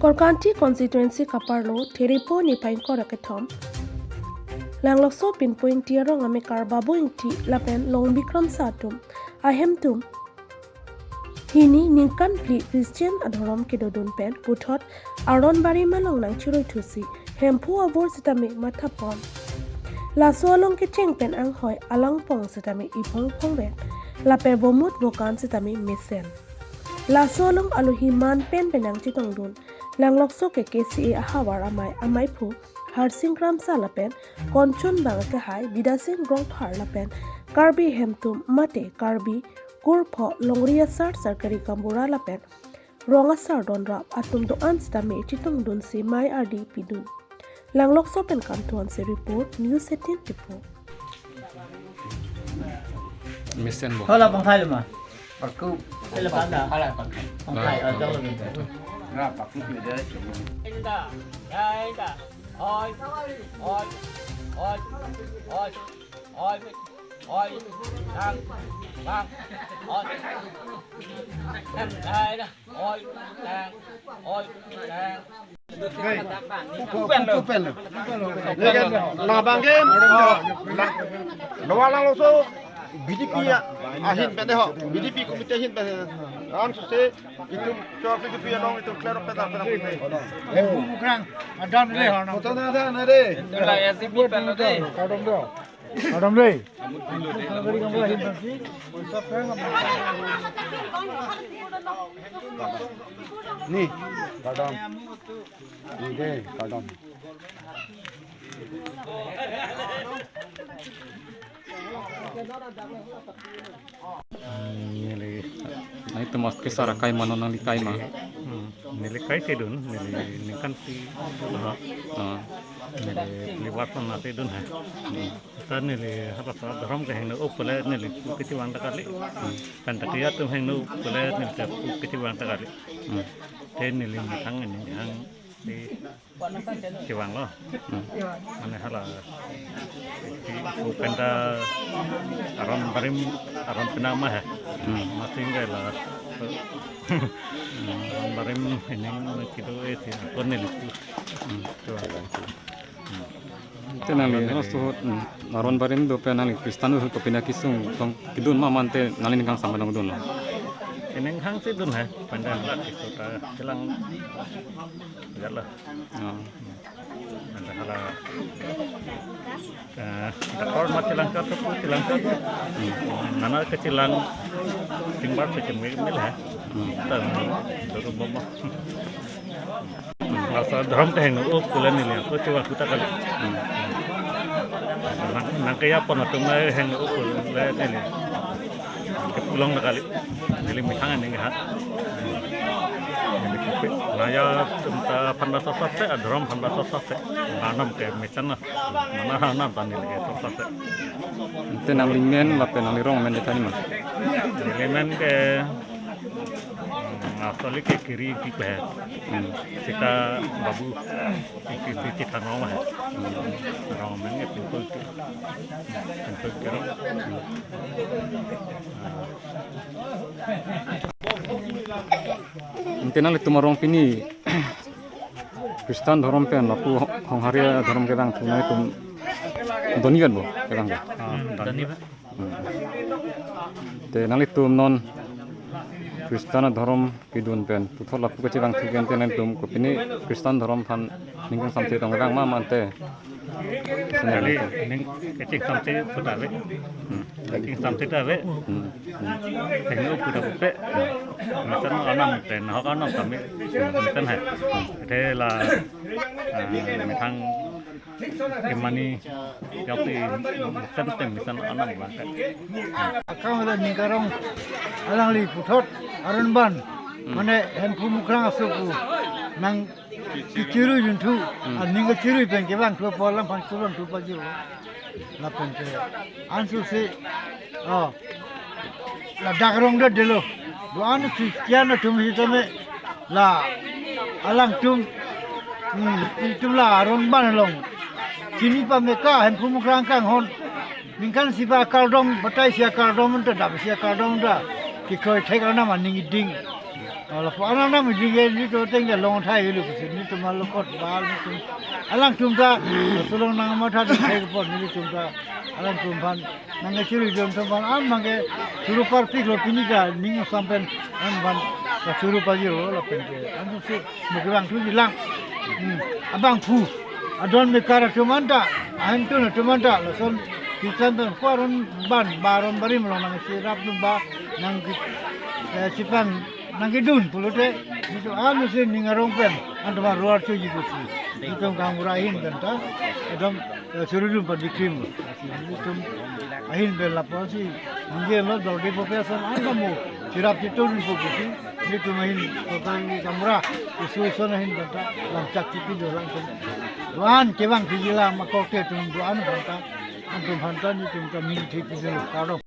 Korkanti constituency kaparlo theripo ni pain korakathom langlokso pinpoint tiarong ame karbabu ingti lapen long bikram satum ahemtum hini ningkan pli Christian adhorom kedodun pen puthot aronbari malong nang chiroi thusi hempu avor sitame mathapon laso along ke cheng pen ang hoi alang pong sitame ipong pongben lape bomut vokan sitame mesen laso along aluhi man pen penang chitong dun langlokso ke KCA ahawar amai phu Harsingram salapen konchon bang ke hai bidasin grong phar lapen karbi hemtum mate karbi kurpho longria sar sarkari kambura lapen ronga sar donra atum do anstame chitong dun si mai ardi pidun langlokso pen kantuan se report news 18 Mesen bo. Hola bang Thai mà. Aku Đây là bạn đã. halal pak. Bang Thai ở đâu là mình. Nah, pak ni dia. Kupen. Nah, bang game. Lawalang loso. BDP ya ahin pede ho BDP komite ahin pede an suse itu chop BDP long itu klaro peda peda Hempu mukrang adam le hono. foto na tha na re Dula SCP pelo de. Kadam do. Kadam le. Beri kamu lahir nanti. Puasa perang ni kadam ni de kadam Nah itu mas kisah kai mana nang likai mah. Nilikai tidun, nilikan si bah, niliwat na tidun ha. Sa nili apa sa daram ke heng up pula nili kiti wang takali. Kan takiya tu heng up pula nili kiti wang takali. Ten nili mitang ini hang di kiwang lo. Ane hala. Kupenda aram penama ha. Masih enggak lah. Barim ini kilo itu kon nili Itu nali suhut naron barim do pe nali Kristen do to pina kisung tong kidun ma mante nali ningkang sama dong dun. ini hang sih dun ha pandang lah itu ta jelang jalan ada hala dakor mat jelang ka tu jelang ka nana kecilang tinggal secemil mil ha tang dulu bomo asal drum teh nu kulen ni aku coba kita kali nang kaya pon atum na heng kulen ni pulang kali jadi mitangan ni ha naya tenta panda sasate adram panda sasate nanam ke mitan mana hanam tani lagi sasate Itu nang limen lape nang lirong men detani mah. elemen ke asali ke kiri kita kita babu kita nama orang mana pintu kira Inte nali tumarong pini Kristen dharom pe napu hongharia dharom kedang tunai tum donigan bo kedang ga. Dani Te nali tum non Kristen dharom kidun pen tuthol lapu ke chibang thugen te nan tum ko pini Kristen dharom than ningkang samse tong kedang ma mante. Jadi ini kecil sampai putawe, kecil sampai putawe, teknik putar pupe, misalnya anam ten, hak anam kami, misalnya, itu lah, mitang kemani, yang tu misalnya anam bangkai. Kau ada ningkarong alang li putot arunban. Mana hempu mukrang asuku nang kiciru juntu. Aning kiciru pen kebang tu polam pan turun tu pagi. Lapan tu. Ansu se. Oh. La dagrong dah dulu. Doan Kristian tu mesti tome la alang tum. Itu la arunban long. Kini pa meka hempu mukrang kang hon. Ningkan siapa kaldom, batai siapa kaldom tu dah, siapa kaldom dah. Kikoi thek ana maning ding lapo anak nama juga ni tu tinggal long thai dulu kesini ni tu malu kot bal ni tu alang tumta sulung nang mata tu thai kot ni tumta alang tumpan nang ciri jom tumpan am mangke suruh parpik lo pini ka ning sampai am ban suruh pagi lo lo pente am tu mukbang tu hilang abang pu adon mekara tumanta am tu na tumanta lo son kita tu forum ban baron barim lo nang sirap tu ba nang sipang nang kidun pulute itu anu sih ningarong pen anda mah luar tu jitu sih itu kamu rahin kan ta adam surudum padikrim itu ahin bela pasi mungkin lo dodi profesor anda mau sirap itu dun fokusi itu mahin total kamera isu ahin kan ta lancak itu dorang kan wan kebang kijila makok te tu anu kan ta antum hantan itu kami tik itu karo